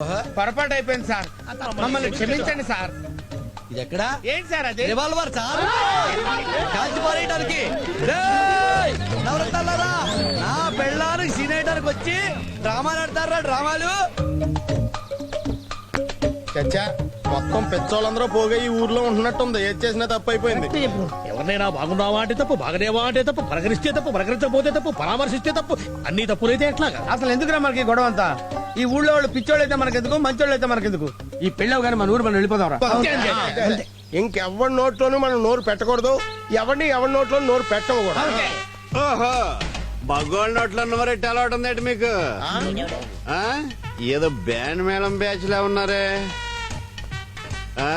పొరపాటు అయిపోయింది సార్, మమ్మల్ని క్షమించండి సార్. ఇది ఎక్కడ ఏంటి సార్ అది? రివాల్వర్ సార్, కాల్చి పారేయడానికి. నవరత్నాలారా, నా పెళ్ళాను సీనేయడానికి వచ్చి డ్రామాలు ఆడతారా డ్రామాలు. చచ్చా, మొత్తం పెచ్చోళ్ళందరూ పోగా ఈ ఊర్లో ఉంటున్నట్టుంది. ఏది చేసినా తప్పు అయిపోయింది. ఎవరినైనా బాగున్నావా అంటే తప్పు, బాగనేవా అంటే తప్పు, పలకరిస్తే తప్పు, పలకరించకపోతే తప్పు, పరామర్శిస్తే తప్పు, అన్ని తప్పులైతే ఎట్లాగా? అసలు ఎందుకురా మనకి గొడవ అంతా? ఈ ఊళ్ళో వాళ్ళు పిచ్చోళ్ళు అయితే మనకెందుకు, మంచోళ్ళు అయితే మనకెందుకు? ఈ పెళ్ళవు కానీ మన ఊరు మనం వెళ్ళిపోదాం. ఇంకెవరి నోట్లోనూ మనం నోరు పెట్టకూడదు, ఎవరిని ఎవరి నోట్లో నోరు పెట్టకూడదు. ఓహో, మగోళ్ళ నోట్లో నోరెట్టి అలవాటు ఉందేంటి మీకు? ఆ? ఏదో బ్యాండ్ మేళం బ్యాచ్ లా ఉన్నారే. ఆ?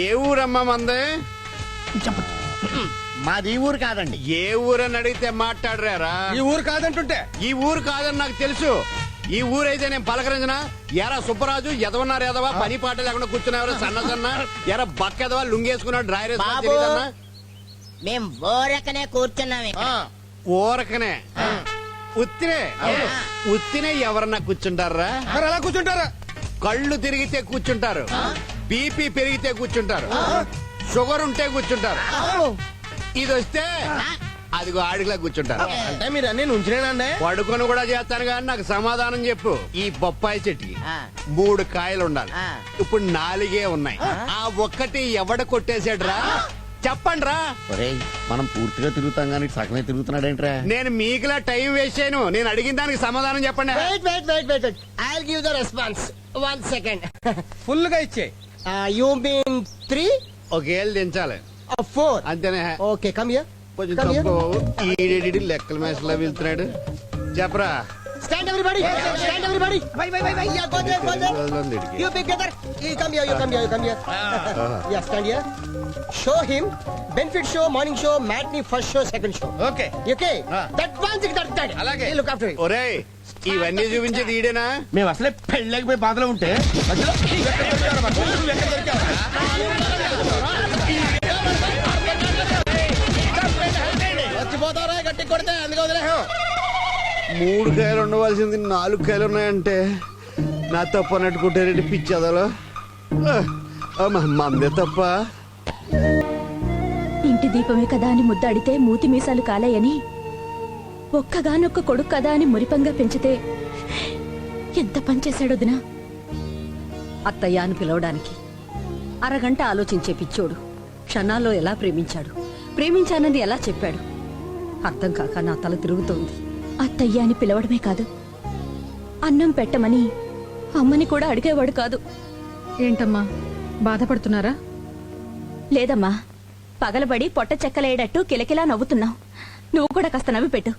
ఏ ఊరమ్మా మంది? మాది ఊరు కాదండి. ఏ ఊరని అడిగితే మాట్లాడరారా? ఈ ఊరు కాదంటుంటే ఈ ఊరు కాదని నాకు తెలుసు. ఈ ఊరైతే నేను పలకరించిన ఎరా సుబ్బరాజు ఎదవన్నారు, ఎదవా పని పాట లేకుండా కూర్చున్నారు సన్న సన్న ఎరా బక్క ఎదవా లుంగేసుకున్నాడు డ్రైవర్ వేసుకున్నా. మేం ఊరకనే కూర్చున్నామే. ఊరకనే ఉత్తినే ఉత్తినే ఎవరన్నా కూర్చుంటారా? అలా కూర్చుంటారా? కళ్ళు తిరిగితే కూర్చుంటారు, బీపీ పెరిగితే కూర్చుంటారు, షుగర్ ఉంటే కూర్చుంటారు, ఇది వస్తే అదిగో ఆడిలా కూర్చుంటారు. అంటే మీరు అన్ని నుంచినేనండి. పడుకొని కూడా చేస్తాను కానీ నాకు సమాధానం చెప్పు. ఈ బొప్పాయి చెట్టుకి 3 కాయలు ఉండాలి, ఇప్పుడు 4 ఉన్నాయి. ఆ ఒక్కటి ఎవడ కొట్టేసాడురా? చెప్పండి రా. మనం పూర్తిగా తిరుగుతాం కానీ సగమే తిరుగుతున్నాడేంట్రా? నేను మీకులా టైం వేస్ట్ చేయను. నేను అడిగిన దానికి సమాధానం చెప్పండి. I'll give the response. 1 second. Full గా ఇచ్చే. You mean 3 ఒకేళ్ళు దించాలి or 4? అంతేనే. Okay, come here. కొంచెం Come here. తప్పు. ఈడేడి లెక్కల మేసలా వెళ్తున్నాడు. చెప్పరా. Stand everybody. Stand everybody. Why? Yeah, go there, go there. You big brother. You come here, you come here, you come here. Yeah, stand here. Show him benefit show, morning show, matinee, first show, second show. Okay. Okay? That one thing, that. అలాగే. Hey, look after it. ఒరేయ్, ఇవన్నీ చూపించేది ఈడేనా? మేము అసలే పెళ్ళకపోయి బాధలో ఉంటే మధ్యలో నువ్వు ఎక్కడ దొరికావురా మాకు? నువ్వు ఎక్కడ దొరికావురా? చచ్చిపోతారా గట్టి కొడితే, అందుకే వదిలేహం. 3 కాయలు ఉండవలసింది 4 కాయలు ఉన్నాయంటే నా తప్పు అన్నట్టుకుంటారండి పిచ్చదలో. మందే తప్ప. ఇంటి దీపమే కదా అని ముద్దాడితే మూతి మీసాలు కాలాయని, ఒక్కగానొక్క కొడుకు కదా అని మురిపంగా పెంచితే ఎంత పనిచేశాడు వదినా. అత్తయ్య అని పిలవడానికి అరగంట ఆలోచించే పిచ్చోడు క్షణాల్లో ఎలా ప్రేమించాడు, ప్రేమించానని ఎలా చెప్పాడు అర్థం కాక నా తల తిరుగుతోంది. అత్తయ్య అని పిలవడమే కాదు, అన్నం పెట్టమని అమ్మని కూడా అడిగేవాడు కాదు. ఏంటమ్మా బాధపడుతున్నారా? లేదమ్మా, పగలబడి పొట్ట చెక్కలేయడట్టు కిలకిలా నవ్వుతున్నావు. నువ్వు కూడా కాస్త నవ్వి పెట్టు.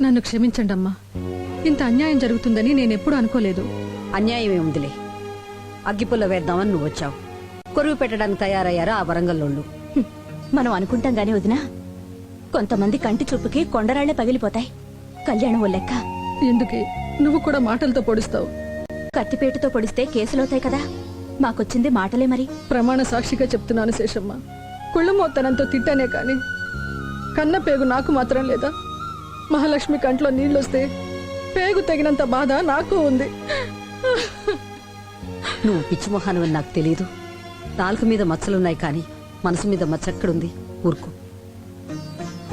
నన్ను క్షమించండమ్మా, ఇంత అన్యాయం జరుగుతుందని నేనెప్పుడు అనుకోలేదు. అన్యాయమే ఉందిలే. అగ్గిపుల్ల వేద్దామని నువ్వు వచ్చావు, కొరువు పెట్టడానికి తయారయ్యారా ఆ వరంగల్లోళ్ళు. హ్మ్, మనం అనుకుంటాం గాని వదినా, కొంతమంది కంటి చూపుకి కొండరాళ్లే పగిలిపోతాయి. కళ్యాణం ఓ లెక్క. ఎందుకే నువ్వు కూడా మాటలతో పొడుస్తావు? కత్తిపేటతో పొడిస్తే కేసులవుతాయి కదా, మాకొచ్చింది మాటలే మరి. ప్రమాణ సాక్షిగా చెప్తున్నాను శేషమ్మ, కుళ్ళమోత్తనంతో తిట్టానే కాని కన్న పేగు నాకు మాత్రం లేదా? మహాలక్ష్మి కంట్లో నీళ్ళొస్తే పేగు తగినంత బాధ నాకు ఉంది. నువ్వు పిచ్చిమొహానవని నాకు తెలీదు. నాలుగు మీద మచ్చలున్నాయి కాని మనసు మీద మచ్చక్కడుంది. ఊరుకో.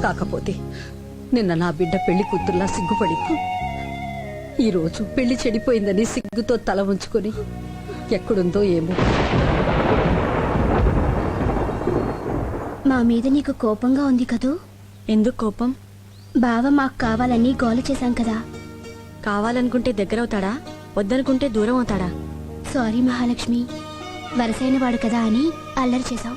కాకపోతే నిన్న నా బిడ్డ పెళ్లి కూతుర్లా సిగ్గుపడి ఈరోజు పెళ్లి చెడిపోయిందని సిగ్గుతో తల ఉంచుకొని ఎక్కడుందో ఏమో. మా మీద నీకు కోపంగా ఉంది కదూ? ఎందుకు కోపం? బావ మాకు కావాలని గోల చేశాం కదా. కావాలనుకుంటే దగ్గరవుతాడా, వద్దనుకుంటే దూరం అవుతాడా? సారీ మహాలక్ష్మి, వరసైన వాడు కదా అని అల్లరి చేశాం.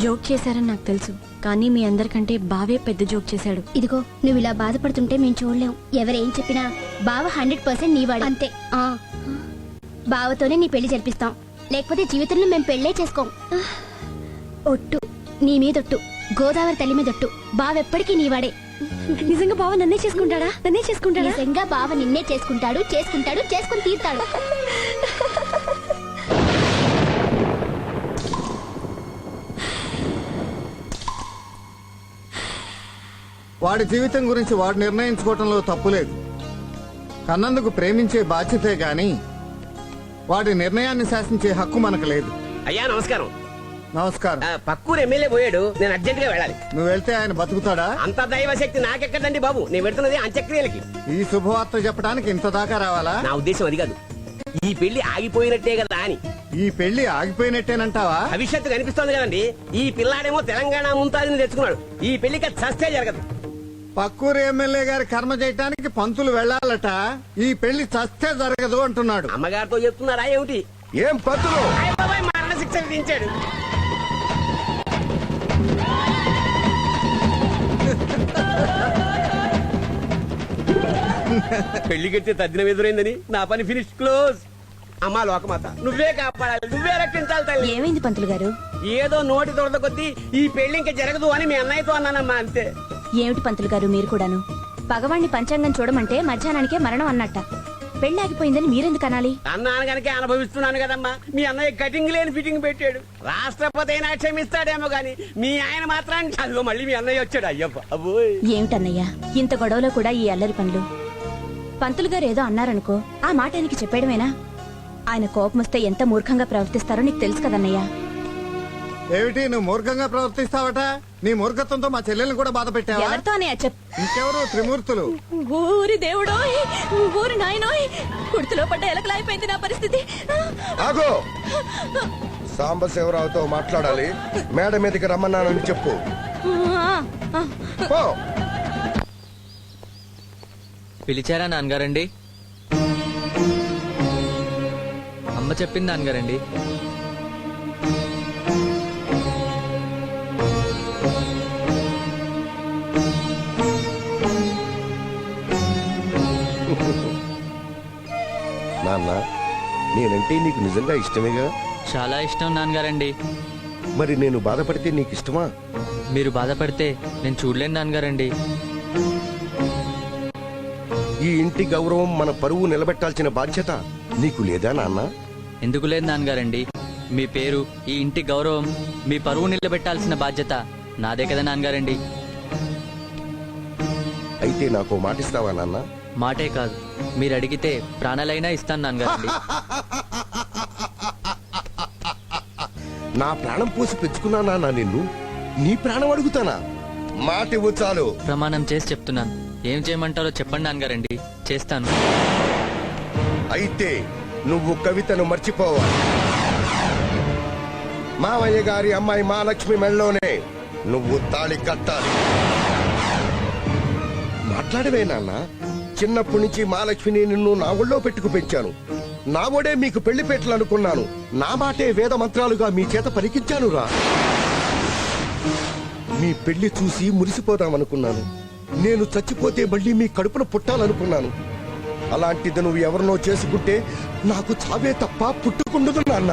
జోక్ చేశారని నాకు తెలుసు, కానీ మీ అందరికంటే బావే పెద్ద జోక్ చేశాడు. ఇదిగో, నువ్వు ఇలా బాధపడుతుంటే మేము చూడలేం. ఎవరేం చెప్పినా బావ 100% నీవాడు అంతే. బావతోనే నీ పెళ్లి జరిపిస్తాం, లేకపోతే జీవితంలో మేము పెళ్లే చేసుకోం. ఒట్టు, నీ మీదొట్టు, గోదావరి తల్లి మీదొట్టు, బావెప్పటికీ నీవాడే. నిజంగా బావ నన్నే చేసుకుంటాడా? నిజంగా బావ నిన్నే చేసుకుంటాడు, చేసుకుని తీర్తాడు. వాడి జీవితం గురించి వాడు నిర్ణయించుకోవటంలో తప్పులేదు. కన్నందుకు ప్రేమించే బాధ్యతే గాని వాడి నిర్ణయాన్ని శాసించే హక్కు మనకు లేదు. అయ్యా నమస్కారం. నమస్కారం. పక్కూరు ఎమ్మెల్యే పోయాడు, నేను అర్జెంట్ గా వెళ్ళాలి. నువ్వు వెళ్తే ఆయన బతుకుతాడా? అంత దైవ శక్తి నాకెక్కడండి బాబు, నేను పెడుతున్నది అంత్యక్రియలకి. ఈ శుభవార్త చెప్పడానికి ఇంత దాకా రావాలా? నా ఉద్దేశం అది కాదు, ఈ పెళ్లి ఆగిపోయినట్టే కదా అని. ఈ పెళ్లి ఆగిపోయినట్టేనంటావా? భవిష్యత్తు కనిపిస్తోంది కదండి. ఈ పిల్లాడేమో తెలంగాణ ముంతాజిని తెచ్చుకున్నాడు, ఈ పెళ్లికి చస్తే జరగదు. పక్కూరు ఎమ్మెల్యే గారి కర్మ చేయటానికి పంతులు వెళ్ళాలట, ఈ పెళ్లి చస్తే జరగదు అంటున్నాడు. అమ్మగారితో చెప్తున్నారా ఏమిటి? ఏం పంతులు? అయ్య బాబాయ్, మరణ శిక్ష విధించాడు. పెళ్లికెత్తే తద్దినం ఎదురైందని నా పని ఫినిష్ క్లోజ్. అమ్మా లోకమాత, నువ్వే కాపాడాలి, నువ్వే రక్షించాలి తల్లి. ఏమైంది పంతులు గారు? ఏదో నోటి దొరద కొద్దీ ఈ పెళ్లి ఇంకా జరగదు అని మీ అన్నయ్యతో అన్నానమ్మా, అంతే. ఏమిటి పంతులు గారు మీరు కూడాను? పగవాణ్ణి పంచాంగం చూడమంటే మధ్యాహ్నానికే మరణం అన్నట్ట. పెళ్లి ఆగిపోయిందని మీరెందుకు అనాలి? అన్నాను కనుక అనుభవిస్తున్నాను కదమ్మా. మీ అన్నయ్య కటింగ్ లేని ఫిట్టింగ్ పెట్టాడు. రాష్ట్రపతి అయినా క్షమిస్తాడేమో గాని మీ ఆయన మాత్రానికి అందులో మళ్ళీ మీ అన్నయ్య వచ్చాడు. అయ్యప్ప అబ్బోయ్. ఏమిటన్నయ్యా ఇంత గొడవలో కూడా ఈ అల్లరి పనులు? పంతులు గారు ఏదో అన్నారనుకో, ఆ మాట ఆయనకి చెప్పేయడమేనా? ఆయన కోపం వస్తే ఎంత మూర్ఖంగా ప్రవర్తిస్తారో నీకు తెలుసు కదన్నయ్యా. ఏమిటి నువ్వు మూర్ఖంగా ప్రవర్తిస్తావట? నీ మూర్ఖత్వంతో మా చెల్లెల్ని కూడా బాధ పెట్టావా? ఎవరితో అన్నయ్య ఇంకెవరు? త్రిమూర్తులు. ఊరి దేవుడోయ్, ఊరి నాయనోయ్, కుర్తిలో పడ్డ ఎలకలాయిపోయింది నా పరిస్థితి. ఆగో, సాంబశివరావుతో మాట్లాడాలి. మేడ మీదకి రమ్మన్నానని చెప్పు. పో. పిలిచారా నాన్నగారండి? అమ్మ చెప్పింది నాన్నగారండి. నాన్న, నేనంటే నీకు నిజంగా ఇష్టమేగా? చాలా ఇష్టం నాన్నగారండి. మరి నేను బాధపడితే నీకు ఇష్టమా? మీరు బాధపడితే నేను చూడలేను నాన్నగారండి. ఈ ఇంటి గౌరవం, మన పరువు నిలబెట్టాల్సిన బాధ్యత నీకు లేదా నాన్న? ఎందుకు లేదు నాన్నగారండి? మీ పేరు, ఈ ఇంటి గౌరవం, మీ పరువు నిలబెట్టాల్సిన బాధ్యత నాదే కదా నాన్నగారండి. అయితే నాకు మాటిస్తావా నాన్న? మాటే కాదు, మీరు అడిగితే ప్రాణాలైనా ఇస్తాను నాన్నగారండి. నా ప్రాణం పోసి పెంచుకున్నానా నా నిన్ను? నీ ప్రాణం అడుగుతానా? మాట ఇవ్వు చాలు. ప్రమాణం చేసి చెప్తున్నాను. ఏం చేయమంటారో చెప్పండి నాన్నగారండి, చేస్తాను. అయితే నువ్వు కవితను మర్చిపోవాలి. మావయ్య గారి అమ్మాయి మహాలక్ష్మి మెళ్ళలోనే నువ్వు తాళి కట్టాలి. మాట్లాడవే నాన్న. చిన్నప్పటి నుంచి మహాలక్ష్మిని నిన్ను నా ఒళ్ళో పెట్టుకు పెంచాను. నా ఒడే మీకు పెళ్లి పెట్టలు అనుకున్నాను. నా మాటే వేద మంత్రాలుగా మీ చేత పలికించాను రా. మీ పెళ్లి చూసి మురిసిపోదామనుకున్నాను. నేను చచ్చిపోతే మళ్ళీ మీ కడుపున పుట్టాలనుకున్నాను. అలాంటిది నువ్వు ఎవరినో చేసుకుంటే నాకు చావే తప్ప పుట్టుకుండదు నాన్న.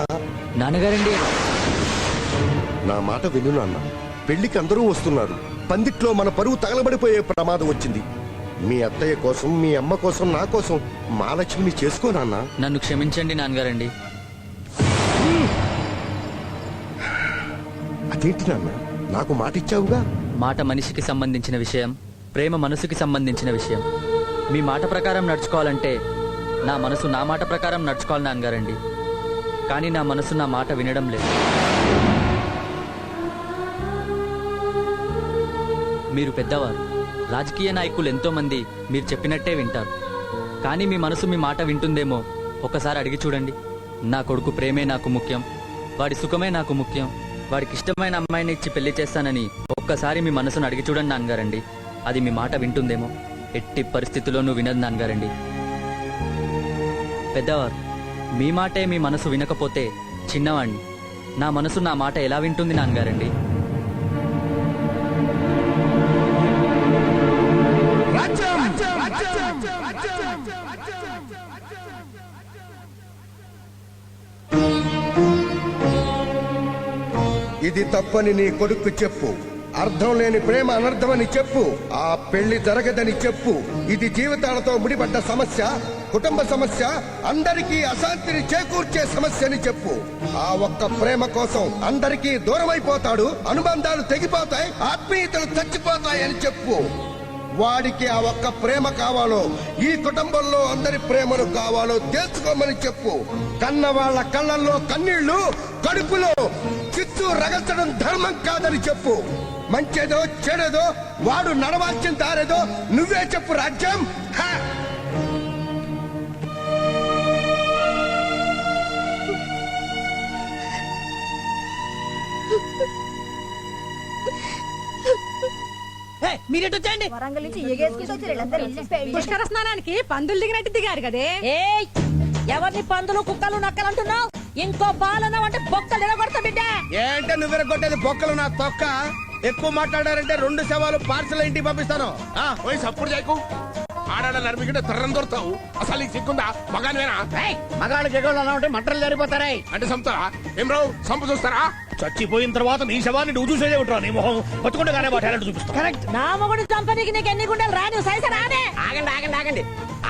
నాన్నగారండి, నా మాట విను నాన్న. పెళ్లికి అందరూ వస్తున్నారు. పందిట్లో మన పరువు తగలబడిపోయే ప్రమాదం వచ్చింది. మీ అత్తయ్య కోసం, మీ అమ్మ కోసం, నా కోసం మహాలక్ష్మిని చేసుకో నాన్న. నన్ను క్షమించండి నాన్నగారండి. అదేంటి నాన్న, నాకు మాట ఇచ్చావుగా? మాట మనిషికి సంబంధించిన విషయం, ప్రేమ మనసుకి సంబంధించిన విషయం. మీ మాట ప్రకారం నడుచుకోవాలంటే నా మనసు నా మాట ప్రకారం నడుచుకోవాలి నాన్నగారండి. కానీ నా మనసు నా మాట వినడం లేదు. మీరు పెద్దవారు, రాజకీయ నాయకులు ఎంతో మంది మీరు చెప్పినట్టే వింటారు. కానీ మీ మనసు మీ మాట వింటుందేమో ఒకసారి అడిగి చూడండి. నా కొడుకు ప్రేమే నాకు ముఖ్యం, వాడి సుఖమే నాకు ముఖ్యం, వాడికి ఇష్టమైన అమ్మాయిని ఇచ్చి పెళ్లి చేస్తానని ఒక్కసారి మీ మనసును అడిగి చూడండి నాన్నగారండి. అది మీ మాట వింటుందేమో. ఎట్టి పరిస్థితుల్లోనూ వినదు నాన్నగారండి. పెద్దవారు, మీ మాటే మీ మనసు వినకపోతే చిన్నవాణ్ణి, నా మనసు నా మాట ఎలా వింటుంది నాన్నగారండి? ఇది తప్పని నీ కొడుకు చెప్పు. అర్థం లేని ప్రేమ అనర్థమని చెప్పు. ఆ పెళ్లి జరగదని చెప్పు. ఇది జీవితాలతో ముడిపడ్డ సమస్య, కుటుంబ సమస్య, అందరికీ అశాంతిని చేకూర్చే సమస్య అని చెప్పు. ఆ ఒక్క ప్రేమ కోసం అందరికీ దూరం అయిపోతాడు, అనుబంధాలు తెగిపోతాయి, ఆత్మీయతలు చచ్చిపోతాయి అని చెప్పు. వాడికి ఆ ఒక్క ప్రేమ కావాలో ఈ కుటుంబంలో అందరి ప్రేమను కావాలో తెలుసుకోమని చెప్పు. కన్న వాళ్ళ కళ్ళల్లో కన్నీళ్లు, కడుపులో చిత్తు రగల్చడం ధర్మం కాదని చెప్పు. మంచేదో చెడేదో వాడు నడవాల్సిన దారేదో నువ్వే చెప్పు రాజ్యం. హ! మీరేట్ వచ్చేయండి. పుష్కర స్నానానికి పందులు దిగినట్టు దిగారు కదే. ఎవరిని పందులు కుక్కలు నక్కలు అంటున్నావు? ఇంకో పాలన అంటే బొక్కలు ఎరగొడతా బిడ్డ. ఏంటే నువ్వు కొట్టేది బొక్కలు నా తొక్క. ఎక్కువ మాట్లాడారంటే 2 శవాలు పార్సల్ ఇంటికి పంపిస్తాను. పోయి సప్పుడు చేయకు. ఆడాడ నర్మికిట తర్రం దొరుకుతావు. అసలు నీకు సిగ్గుందా? మగానివేనా? మగాళ్ళకి ఎగోళ్ళు అన్నా ఉంటే మంటలు జరిపోతారాయి. అంటే చంపుతారా? ఏం రావు సంపు చూస్తారా? చచ్చిపోయిన తర్వాత నీ శవాన్ని నువ్వు చూసేదే ఉంటావు. నీ మొహం బతుకుండగానే మా టాలెంట్ చూపిస్తా. కరెక్ట్. నా మొగుడు చంపనీకి నీకు ఎన్ని గుండెలు రాని సైస రానే. ఆగండి ఆగండి ఆగండి.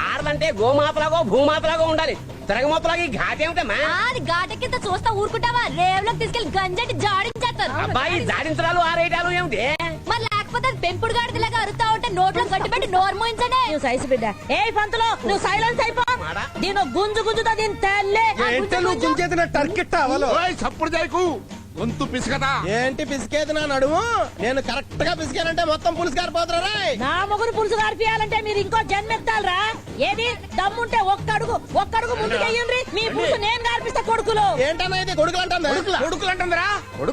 ఆడదంటే గోమాతలాగో భూమాతలాగో ఉండాలి. తిరగమాతలాగా ఈ ఘాటేమిటమ్మా? అది ఘాటకింత చూస్తా ఊరుకుంటావా? రేవులోకి తీసుకెళ్లి గంజటి జాడించేస్తారు. అబ్బాయి జాడించడాలు ఆరేయడాలు ఏమిటి? మరి లేకపోతే అది పెంపుడు గాడిదలాగా అరుతా ఉంటే నోట్లో గట్టి పెట్టి నోరు మోయించండి. నువ్వు సైజు బిడ్డ. ఏ పంతులు నువ్వు సైలెన్స్ అయిపో. దీని గుంజు గుంజుతో దీని తల్లే. నువ్వు గుంజేది టర్కిట్టా అవలో. సప్పుడు చేయకు. గొంతు పిసుకదా? ఏంటి పిసికేది నా నడుము? నేను కరెక్ట్ గా పిసికానంటే మొత్తం పులుసు గారిపోతారా? నా మొగుడు పులుసు గారిపియాలంటే మీరు ఇంకో జన్మెత్తాలరా? ఏది దమ్ముంటే ఒక్కడుగు ముందుకెయ్యండి. మీ పులుసు నేను గారిపిస్తా కొడుకులు. ఏంటన్నా ఇది కొడుకులు అంటుందా? కొడుకులు అంటుందిరా.